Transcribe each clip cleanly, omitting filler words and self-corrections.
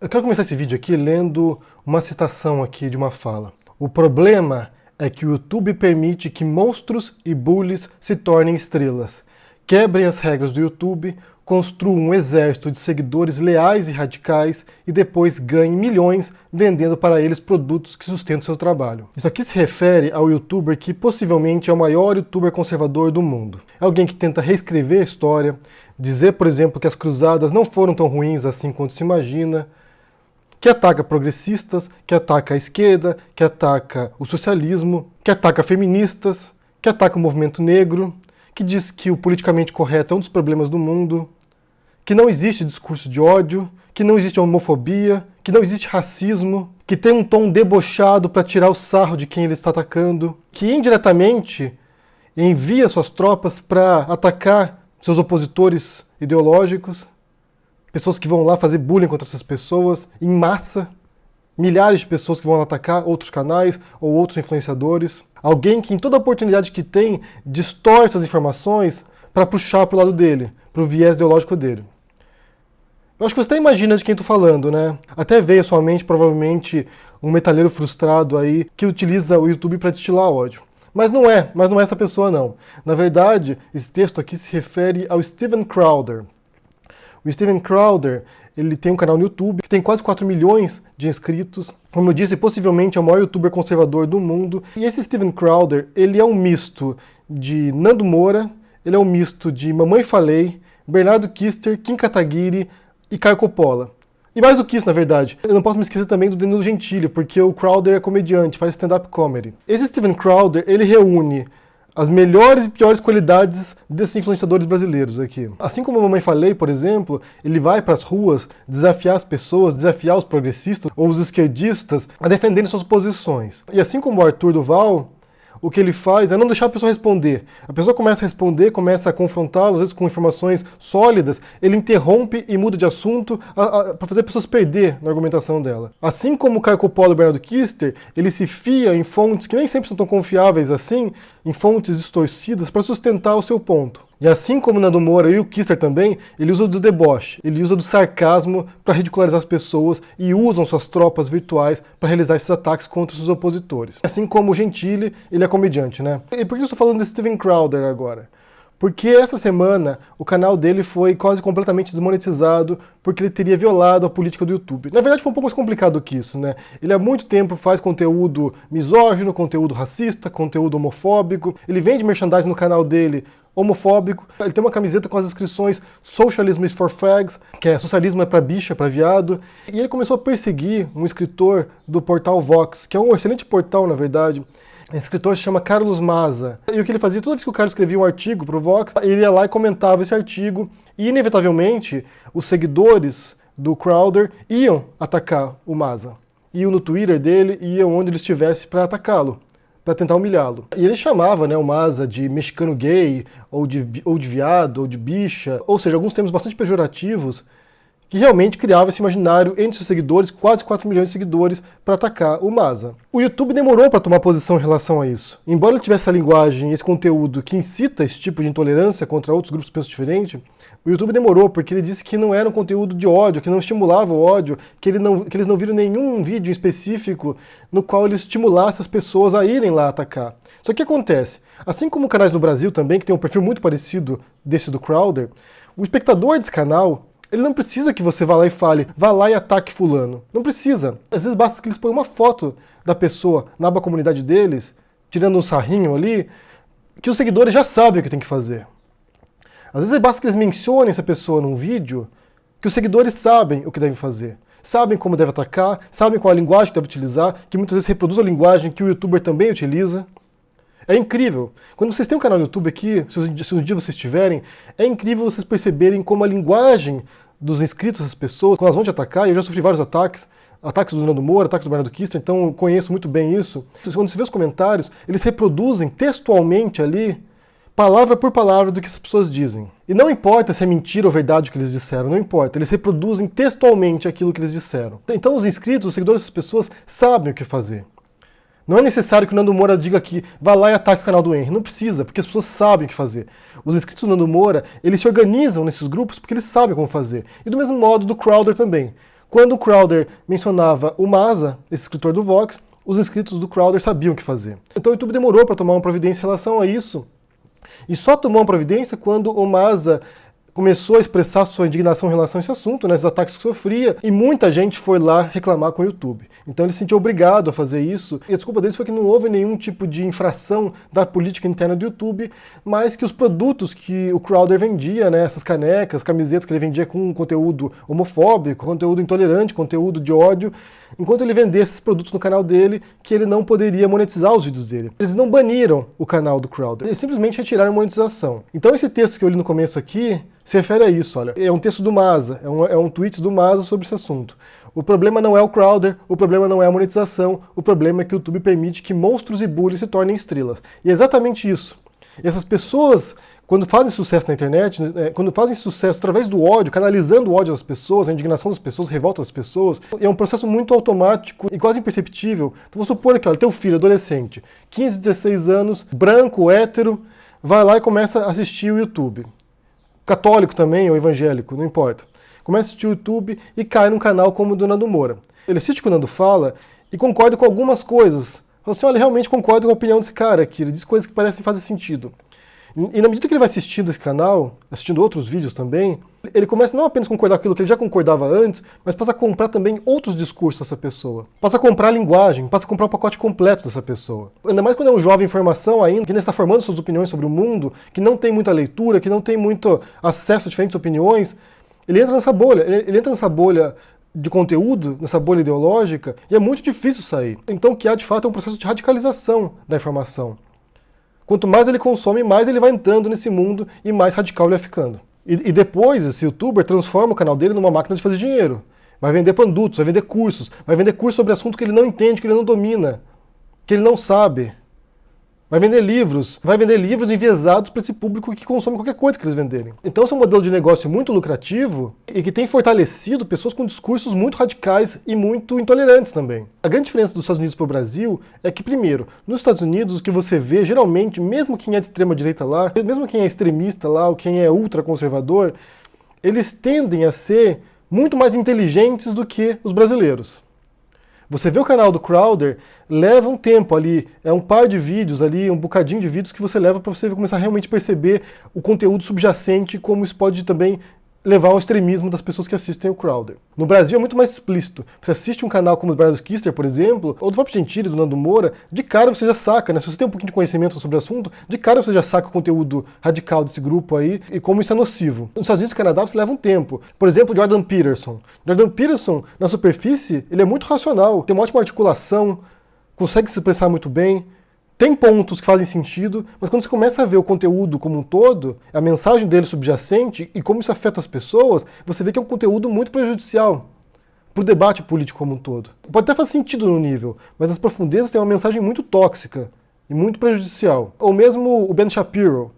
Eu quero começar esse vídeo aqui lendo uma citação aqui de uma fala. O problema é que o YouTube permite que monstros e bullies se tornem estrelas, quebrem as regras do YouTube, construam um exército de seguidores leais e radicais e depois ganhem milhões vendendo para eles produtos que sustentam seu trabalho. Isso aqui se refere ao youtuber que possivelmente é o maior youtuber conservador do mundo. É alguém que tenta reescrever a história, dizer, por exemplo, que as cruzadas não foram tão ruins assim quanto se imagina, que ataca progressistas, que ataca a esquerda, que ataca o socialismo, que ataca feministas, que ataca o movimento negro, que diz que o politicamente correto é um dos problemas do mundo, que não existe discurso de ódio, que não existe homofobia, que não existe racismo, que tem um tom debochado para tirar o sarro de quem ele está atacando, que indiretamente envia suas tropas para atacar seus opositores ideológicos, pessoas que vão lá fazer bullying contra essas pessoas, em massa, milhares de pessoas que vão lá atacar outros canais ou outros influenciadores. Alguém que em toda oportunidade que tem, distorce as informações para puxar para o lado dele, para o viés ideológico dele. Eu acho que você até imagina de quem estou falando, né? Até veio à sua mente, provavelmente, um metalheiro frustrado aí que utiliza o YouTube para destilar ódio. Mas não é essa pessoa não. Na verdade, esse texto aqui se refere ao Steven Crowder. O Steven Crowder, ele tem um canal no YouTube que tem quase 4 milhões de inscritos. Como eu disse, possivelmente é o maior youtuber conservador do mundo. E esse Steven Crowder, ele é um misto de Nando Moura, ele é um misto de Mamãe Falei, Bernardo Kister, Kim Kataguiri e Caio Coppola. E mais do que isso, na verdade. Eu não posso me esquecer também do Danilo Gentili, porque o Crowder é comediante, faz stand-up comedy. Esse Steven Crowder, ele reúne as melhores e piores qualidades desses influenciadores brasileiros aqui. Assim como a Mamãe Falei, por exemplo, ele vai para as ruas desafiar as pessoas, desafiar os progressistas ou os esquerdistas a defenderem suas posições. E assim como o Arthur Duval, o que ele faz é não deixar a pessoa responder. A pessoa começa a responder, começa a confrontá-lo, às vezes com informações sólidas, ele interrompe e muda de assunto para fazer as pessoas perder na argumentação dela. Assim como o Caio Coppola e o Bernardo Kister, ele se fia em fontes que nem sempre são tão confiáveis assim, em fontes distorcidas para sustentar o seu ponto. E assim como o Nando Moura e o Kister também, ele usa do deboche, ele usa do sarcasmo para ridicularizar as pessoas e usam suas tropas virtuais para realizar esses ataques contra seus opositores. Assim como o Gentili, ele é comediante, né? E por que eu estou falando de Steven Crowder agora? Porque essa semana o canal dele foi quase completamente desmonetizado porque ele teria violado a política do YouTube. Na verdade foi um pouco mais complicado que isso, né? Ele há muito tempo faz conteúdo misógino, conteúdo racista, conteúdo homofóbico. Ele vende merchandising no canal dele homofóbico. Ele tem uma camiseta com as inscrições Socialism is for fags, que é socialismo é pra bicha, pra viado. E ele começou a perseguir um escritor do portal Vox, que é um excelente portal, na verdade. Esse escritor se chama Carlos Maza. E o que ele fazia, toda vez que o cara escrevia um artigo pro Vox, ele ia lá e comentava esse artigo. E, inevitavelmente, os seguidores do Crowder iam atacar o Maza. Iam no Twitter dele, iam onde ele estivesse para atacá-lo, para tentar humilhá-lo. E ele chamava, né, o Maza de mexicano gay, ou de viado, ou de bicha, ou seja, alguns termos bastante pejorativos, que realmente criava esse imaginário entre seus seguidores, quase 4 milhões de seguidores, para atacar o Maza. O YouTube demorou para tomar posição em relação a isso. Embora ele tivesse essa linguagem, esse conteúdo que incita esse tipo de intolerância contra outros grupos que pensam diferente, o YouTube demorou, porque ele disse que não era um conteúdo de ódio, que não estimulava o ódio, que eles não viram nenhum vídeo específico no qual ele estimulasse as pessoas a irem lá atacar. Só que o que acontece? Assim como canais no Brasil também, que tem um perfil muito parecido desse do Crowder, o espectador desse canal, ele não precisa que você vá lá e fale, vá lá e ataque fulano. Não precisa. Às vezes basta que eles ponham uma foto da pessoa na aba comunidade deles, tirando um sarrinho ali, que os seguidores já sabem o que tem que fazer. Às vezes basta que eles mencionem essa pessoa num vídeo, que os seguidores sabem o que devem fazer. Sabem como deve atacar, sabem qual a linguagem que deve utilizar, que muitas vezes reproduz a linguagem que o youtuber também utiliza. É incrível. Quando vocês têm um canal no YouTube aqui, se um dia vocês tiverem, é incrível vocês perceberem como a linguagem dos inscritos das pessoas, quando elas vão te atacar, e eu já sofri vários ataques do Nando Moura, ataques do Bernardo Kister, então eu conheço muito bem isso. Quando você vê os comentários, eles reproduzem textualmente ali, palavra por palavra, do que as pessoas dizem. E não importa se é mentira ou verdade o que eles disseram, não importa. Eles reproduzem textualmente aquilo que eles disseram. Então os inscritos, os seguidores dessas pessoas, sabem o que fazer. Não é necessário que o Nando Moura diga aqui, vá lá e ataque o canal do Henry. Não precisa, porque as pessoas sabem o que fazer. Os inscritos do Nando Moura, eles se organizam nesses grupos porque eles sabem como fazer. E do mesmo modo do Crowder também. Quando o Crowder mencionava o Maza, esse escritor do Vox, os inscritos do Crowder sabiam o que fazer. Então o YouTube demorou para tomar uma providência em relação a isso. E só tomou uma providência quando o Maza começou a expressar sua indignação em relação a esse assunto, né, esses ataques que sofria, e muita gente foi lá reclamar com o YouTube. Então ele se sentiu obrigado a fazer isso, e a desculpa deles foi que não houve nenhum tipo de infração da política interna do YouTube, mas que os produtos que o Crowder vendia, né, essas canecas, camisetas que ele vendia com conteúdo homofóbico, conteúdo intolerante, conteúdo de ódio, enquanto ele vendesse esses produtos no canal dele, que ele não poderia monetizar os vídeos dele. Eles não baniram o canal do Crowder, eles simplesmente retiraram a monetização. Então esse texto que eu li no começo aqui se refere a isso, olha. É um texto do Maza, é um tweet do Maza sobre esse assunto. O problema não é o Crowder, o problema não é a monetização, o problema é que o YouTube permite que monstros e bullies se tornem estrelas. E é exatamente isso. E essas pessoas, quando fazem sucesso na internet, quando fazem sucesso através do ódio, canalizando o ódio das pessoas, a indignação das pessoas, a revolta das pessoas, é um processo muito automático e quase imperceptível. Então vamos supor que, olha, teu filho, adolescente, 15, 16 anos, branco, hétero, vai lá e começa a assistir o YouTube. Católico também, ou evangélico, não importa. Começa a assistir o YouTube e cai num canal como o do Nando Moura. Ele assiste o que o Nando fala e concorda com algumas coisas. Fala assim, olha, realmente concordo com a opinião desse cara aqui, ele diz coisas que parecem fazer sentido. E na medida que ele vai assistindo esse canal, assistindo outros vídeos também, ele começa não apenas a concordar com aquilo que ele já concordava antes, mas passa a comprar também outros discursos dessa pessoa. Passa a comprar a linguagem, passa a comprar o pacote completo dessa pessoa. Ainda mais quando é um jovem em formação ainda, que ainda está formando suas opiniões sobre o mundo, que não tem muita leitura, que não tem muito acesso a diferentes opiniões, ele entra nessa bolha, ele entra nessa bolha de conteúdo, nessa bolha ideológica, e é muito difícil sair. Então o que há de fato é um processo de radicalização da informação. Quanto mais ele consome, mais ele vai entrando nesse mundo e mais radical ele vai ficando. E depois, esse youtuber transforma o canal dele numa máquina de fazer dinheiro. Vai vender produtos, vai vender cursos sobre assunto que ele não entende, que ele não domina, que ele não sabe. Vai vender livros enviesados para esse público que consome qualquer coisa que eles venderem. Então esse é um modelo de negócio muito lucrativo e que tem fortalecido pessoas com discursos muito radicais e muito intolerantes também. A grande diferença dos Estados Unidos para o Brasil é que, primeiro, nos Estados Unidos o que você vê, geralmente, mesmo quem é de extrema direita lá, mesmo quem é extremista lá, ou quem é ultraconservador, eles tendem a ser muito mais inteligentes do que os brasileiros. Você vê o canal do Crowder, leva um tempo ali, é um par de vídeos ali, um bocadinho de vídeos que você leva para você começar a realmente perceber o conteúdo subjacente, como isso pode também levar ao extremismo das pessoas que assistem o Crowder. No Brasil é muito mais explícito. Você assiste um canal como o Bernardo Kister, por exemplo, ou do próprio Gentili, do Nando Moura, de cara você já saca, né? Se você tem um pouquinho de conhecimento sobre o assunto, de cara você já saca o conteúdo radical desse grupo aí e como isso é nocivo. Nos Estados Unidos e Canadá você leva um tempo. Por exemplo, Jordan Peterson. Jordan Peterson, na superfície, ele é muito racional, tem uma ótima articulação, consegue se expressar muito bem, tem pontos que fazem sentido, mas quando você começa a ver o conteúdo como um todo, a mensagem dele subjacente e como isso afeta as pessoas, você vê que é um conteúdo muito prejudicial para o debate político como um todo. Pode até fazer sentido no nível, mas nas profundezas tem uma mensagem muito tóxica e muito prejudicial. Ou mesmo o Ben Shapiro.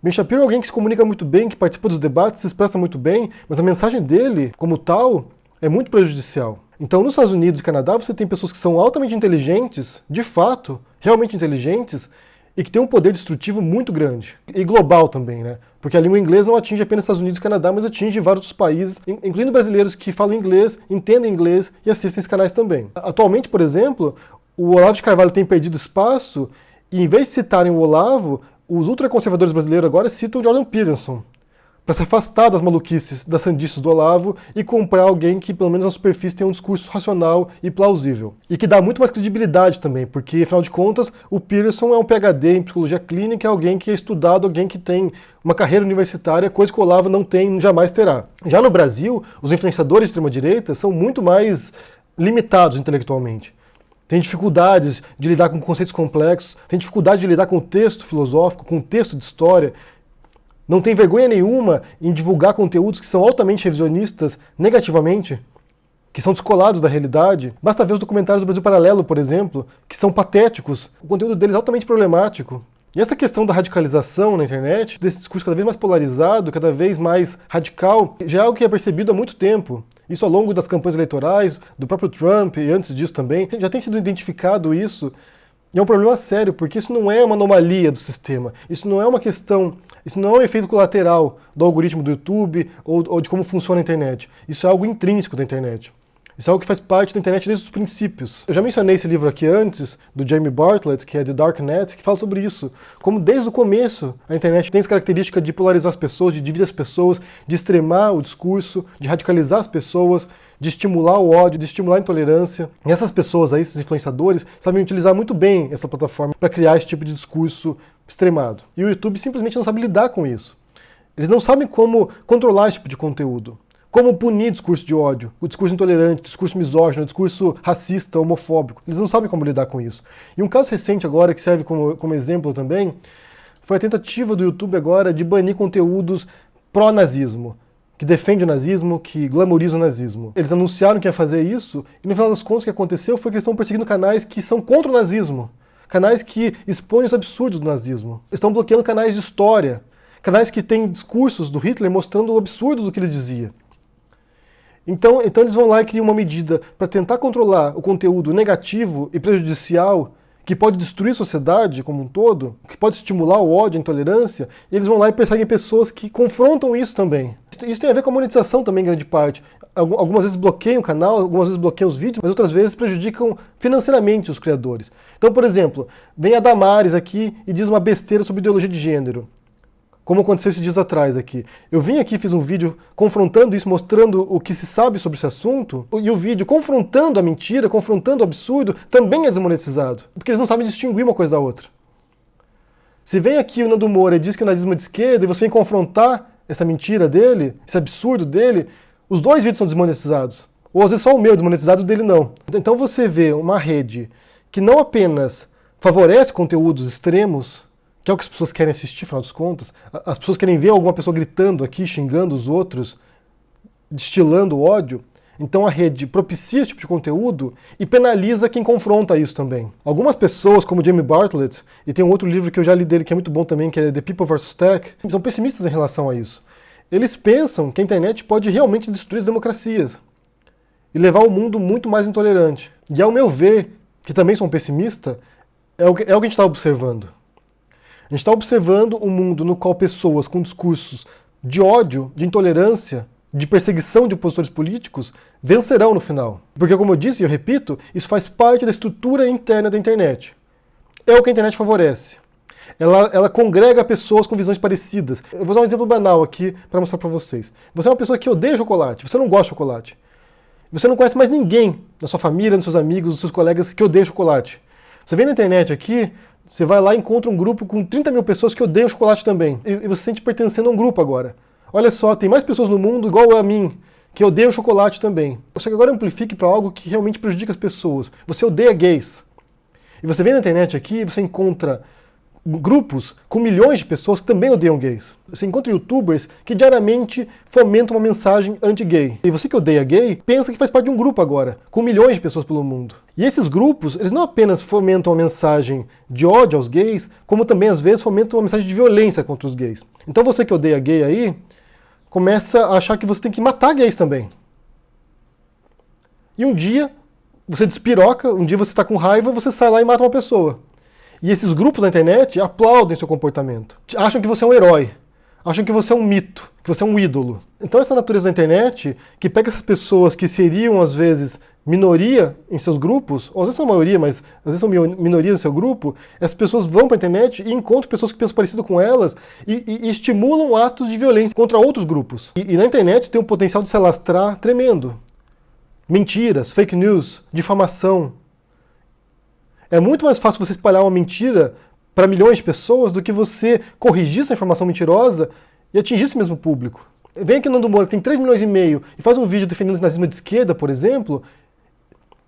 Ben Shapiro é alguém que se comunica muito bem, que participa dos debates, se expressa muito bem, mas a mensagem dele, como tal, é muito prejudicial. Então, nos Estados Unidos e Canadá, você tem pessoas que são altamente inteligentes, de fato, realmente inteligentes, e que têm um poder destrutivo muito grande. E global também, né? Porque a língua inglesa não atinge apenas Estados Unidos e Canadá, mas atinge vários outros países, incluindo brasileiros que falam inglês, entendem inglês e assistem esses canais também. Atualmente, por exemplo, o Olavo de Carvalho tem perdido espaço, e em vez de citarem o Olavo, os ultraconservadores brasileiros agora citam o Jordan Peterson, para se afastar das maluquices, das sandices do Olavo e comprar alguém que, pelo menos na superfície, tem um discurso racional e plausível. E que dá muito mais credibilidade também, porque, afinal de contas, o Peterson é um PhD em psicologia clínica, é alguém que é estudado, alguém que tem uma carreira universitária, coisa que o Olavo não tem, jamais terá. Já no Brasil, os influenciadores de extrema-direita são muito mais limitados intelectualmente. Tem dificuldades de lidar com conceitos complexos, tem dificuldade de lidar com o texto filosófico, com o texto de história, não tem vergonha nenhuma em divulgar conteúdos que são altamente revisionistas negativamente, que são descolados da realidade. Basta ver os documentários do Brasil Paralelo, por exemplo, que são patéticos. O conteúdo deles é altamente problemático. E essa questão da radicalização na internet, desse discurso cada vez mais polarizado, cada vez mais radical, já é algo que é percebido há muito tempo. Isso ao longo das campanhas eleitorais, do próprio Trump e antes disso também. Já tem sido identificado isso. E é um problema sério, porque isso não é uma anomalia do sistema. Isso não é uma questão, isso não é um efeito colateral do algoritmo do YouTube ou de como funciona a internet. Isso é algo intrínseco da internet. Isso é algo que faz parte da internet desde os princípios. Eu já mencionei esse livro aqui antes, do Jamie Bartlett, que é The Darknet, que fala sobre isso. Como desde o começo a internet tem essa característica de polarizar as pessoas, de dividir as pessoas, de extremar o discurso, de radicalizar as pessoas, de estimular o ódio, de estimular a intolerância. E essas pessoas aí, esses influenciadores, sabem utilizar muito bem essa plataforma para criar esse tipo de discurso extremado. E o YouTube simplesmente não sabe lidar com isso. Eles não sabem como controlar esse tipo de conteúdo. Como punir discurso de ódio, o discurso intolerante, o discurso misógino, o discurso racista, homofóbico. Eles não sabem como lidar com isso. E um caso recente agora, que serve como exemplo também, foi a tentativa do YouTube agora de banir conteúdos pró-nazismo, que defende o nazismo, que glamoriza o nazismo. Eles anunciaram que ia fazer isso, e no final das contas o que aconteceu foi que eles estão perseguindo canais que são contra o nazismo. Canais que expõem os absurdos do nazismo. Estão bloqueando canais de história. Canais que têm discursos do Hitler mostrando o absurdo do que ele dizia. Então eles vão lá e criam uma medida para tentar controlar o conteúdo negativo e prejudicial que pode destruir a sociedade como um todo, que pode estimular o ódio, a intolerância, e eles vão lá e perseguem pessoas que confrontam isso também. Isso tem a ver com a monetização também, em grande parte. Algumas vezes bloqueiam o canal, algumas vezes bloqueiam os vídeos, mas outras vezes prejudicam financeiramente os criadores. Então, por exemplo, vem a Damares aqui e diz uma besteira sobre ideologia de gênero. Como aconteceu esses dias atrás aqui. Eu vim aqui, fiz um vídeo confrontando isso, mostrando o que se sabe sobre esse assunto, e o vídeo confrontando a mentira, confrontando o absurdo, também é desmonetizado, porque eles não sabem distinguir uma coisa da outra. Se vem aqui o Nando Moura e diz que o nazismo é de esquerda, e você vem confrontar essa mentira dele, esse absurdo dele, os dois vídeos são desmonetizados. Ou às vezes só o meu é desmonetizado, o dele não. Então você vê uma rede que não apenas favorece conteúdos extremos, que é o que as pessoas querem assistir, afinal das contas. As pessoas querem ver alguma pessoa gritando aqui, xingando os outros, destilando ódio. Então a rede propicia esse tipo de conteúdo e penaliza quem confronta isso também. Algumas pessoas, como Jamie Bartlett, e tem um outro livro que eu já li dele que é muito bom também, que é The People vs. Tech, são pessimistas em relação a isso. Eles pensam que a internet pode realmente destruir as democracias e levar o mundo muito mais intolerante. E ao meu ver, que também sou um pessimista, é o que a gente está observando. A gente está observando um mundo no qual pessoas com discursos de ódio, de intolerância, de perseguição de opositores políticos vencerão no final. Porque, como eu disse e eu repito, isso faz parte da estrutura interna da internet. É o que a internet favorece. Ela congrega pessoas com visões parecidas. Eu vou dar um exemplo banal aqui para mostrar para vocês. Você é uma pessoa que odeia chocolate, você não gosta de chocolate. Você não conhece mais ninguém da sua família, dos seus amigos, dos seus colegas que odeia chocolate. Você vem na internet aqui, você vai lá e encontra um grupo com 30 mil pessoas que odeiam chocolate também. E você se sente pertencendo a um grupo agora. Olha só, tem mais pessoas no mundo igual a mim, que odeiam chocolate também. Só que agora amplifique para algo que realmente prejudica as pessoas. Você odeia gays. E você vem na internet aqui e você encontra grupos com milhões de pessoas que também odeiam gays. Você encontra youtubers que diariamente fomentam uma mensagem anti-gay. E você que odeia gay, pensa que faz parte de um grupo agora, com milhões de pessoas pelo mundo. E esses grupos, eles não apenas fomentam uma mensagem de ódio aos gays, como também às vezes fomentam uma mensagem de violência contra os gays. Então você que odeia gay aí, começa a achar que você tem que matar gays também. E um dia, você despiroca, um dia você está com raiva, você sai lá e mata uma pessoa. E esses grupos na internet aplaudem seu comportamento. Acham que você é um herói. Acham que você é um mito, que você é um ídolo. Então essa natureza da internet, que pega essas pessoas que seriam, às vezes, minoria em seus grupos, ou às vezes são maioria, mas às vezes são minoria no seu grupo, essas pessoas vão para a internet e encontram pessoas que pensam parecido com elas e estimulam atos de violência contra outros grupos. E na internet tem um potencial de se alastrar tremendo. Mentiras, fake news, difamação. É muito mais fácil você espalhar uma mentira para milhões de pessoas do que você corrigir essa informação mentirosa e atingir esse mesmo público. Vem aqui no Nando Moura, que tem 3 milhões e meio, e faz um vídeo defendendo o nazismo de esquerda, por exemplo,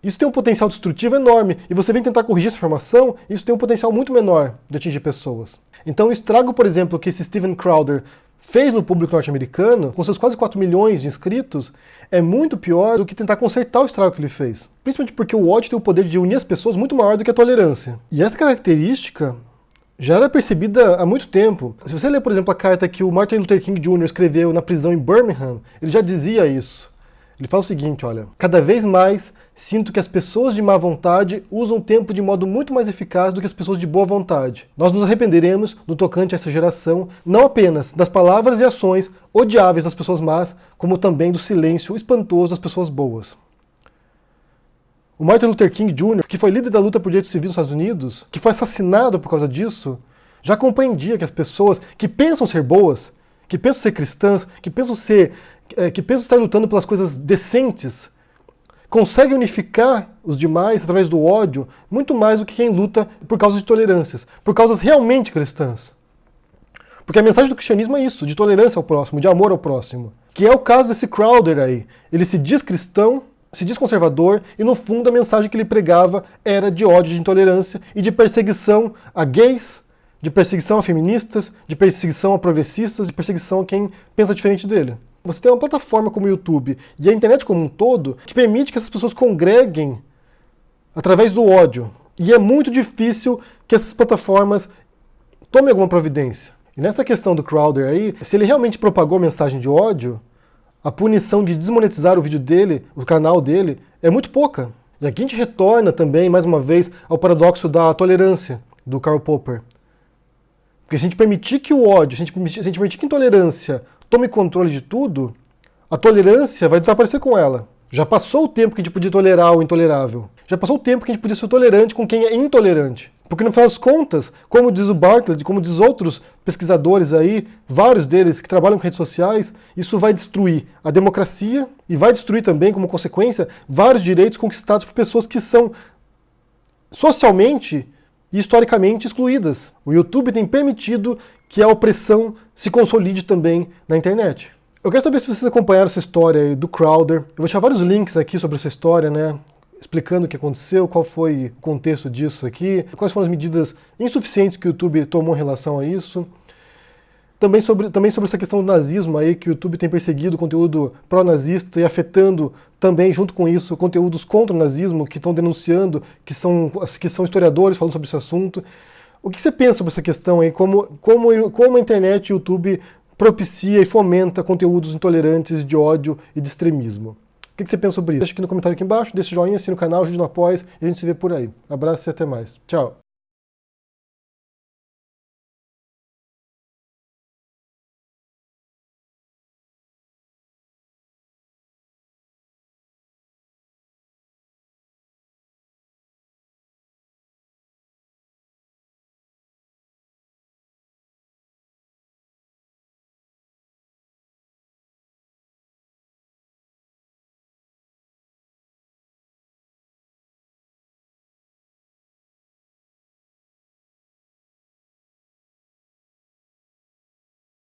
isso tem um potencial destrutivo enorme. E você vem tentar corrigir essa informação, isso tem um potencial muito menor de atingir pessoas. Então o estrago, por exemplo, que esse Steven Crowder fez no público norte-americano, com seus quase 4 milhões de inscritos, é muito pior do que tentar consertar o estrago que ele fez. Principalmente porque o ódio tem o poder de unir as pessoas muito maior do que a tolerância. E essa característica já era percebida há muito tempo. Se você ler, por exemplo, a carta que o Martin Luther King Jr. escreveu na prisão em Birmingham, ele já dizia isso. Ele fala o seguinte, olha: cada vez mais sinto que as pessoas de má vontade usam o tempo de modo muito mais eficaz do que as pessoas de boa vontade. Nós nos arrependeremos no tocante a essa geração, não apenas das palavras e ações odiáveis das pessoas más, como também do silêncio espantoso das pessoas boas. O Martin Luther King Jr., que foi líder da luta por direitos civis nos Estados Unidos, que foi assassinado por causa disso, já compreendia que as pessoas que pensam ser boas, que pensam ser cristãs, que pensam estar lutando pelas coisas decentes, conseguem unificar os demais através do ódio muito mais do que quem luta por causas de tolerâncias, por causas realmente cristãs. Porque a mensagem do cristianismo é isso, de tolerância ao próximo, de amor ao próximo. Que é o caso desse Crowder aí. Ele se diz cristão, se diz conservador, e no fundo a mensagem que ele pregava era de ódio, de intolerância e de perseguição a gays, de perseguição a feministas, de perseguição a progressistas, de perseguição a quem pensa diferente dele. Você tem uma plataforma como o YouTube e a internet como um todo que permite que essas pessoas congreguem através do ódio. E é muito difícil que essas plataformas tomem alguma providência. E nessa questão do Crowder aí, se ele realmente propagou mensagem de ódio, a punição de desmonetizar o vídeo dele, o canal dele, é muito pouca. E aqui a gente retorna também, mais uma vez, ao paradoxo da tolerância, do Karl Popper. Porque se a gente permitir que o ódio, se a gente permitir que a intolerância tome controle de tudo, a tolerância vai desaparecer com ela. Já passou o tempo que a gente podia tolerar o intolerável. Já passou o tempo que a gente podia ser tolerante com quem é intolerante. Porque no final das contas, como diz o Bartlett, como diz outros pesquisadores aí, vários deles que trabalham com redes sociais, isso vai destruir a democracia e vai destruir também, como consequência, vários direitos conquistados por pessoas que são socialmente e historicamente excluídas. O YouTube tem permitido que a opressão se consolide também na internet. Eu quero saber se vocês acompanharam essa história aí do Crowder. Eu vou deixar vários links aqui sobre essa história, né? Explicando o que aconteceu, qual foi o contexto disso aqui, quais foram as medidas insuficientes que o YouTube tomou em relação a isso. Também sobre essa questão do nazismo aí, que o YouTube tem perseguido conteúdo pró-nazista e afetando também, junto com isso, conteúdos contra o nazismo, que estão denunciando, que são historiadores falando sobre esse assunto. O que você pensa sobre essa questão aí? Como a internet e o YouTube propicia e fomenta conteúdos intolerantes de ódio e de extremismo? O que você pensa sobre isso? Deixa aqui no comentário aqui embaixo, deixa o joinha, assina o canal, ajude no apoio e a gente se vê por aí. Abraço e até mais. Tchau!